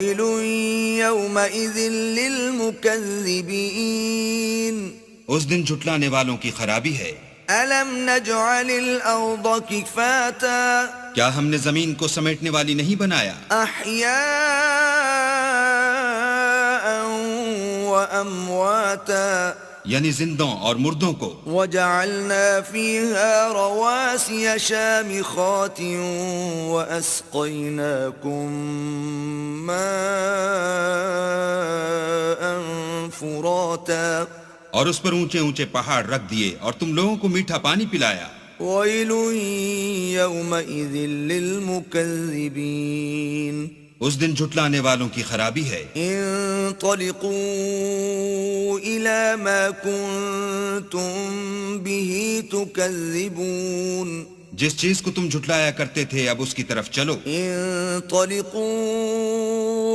ويل يومئذ للمكذبين اس دن جھٹلانے والوں کی خرابی ہے. ألم نجعل الأرض كفاتا کیا ہم نے زمین کو سمیٹنے والی نہیں بنایا؟ أحياء وأمواتا یعنی زندوں اور مردوں کو. وجعلنا فيها رواسي شامخات وأسقيناكم ماء فراتا اور اس پر اونچے اونچے پہاڑ رکھ دیے اور تم لوگوں کو میٹھا پانی پلایا. ويل يومئذ للمكذبين اس دن جھٹلانے والوں کی خرابی ہے. انطلقوا إلى ما كنتم به تكذبون جس چیز کو تم جھٹلایا کرتے تھے اب اس کی طرف چلو. انطلقوا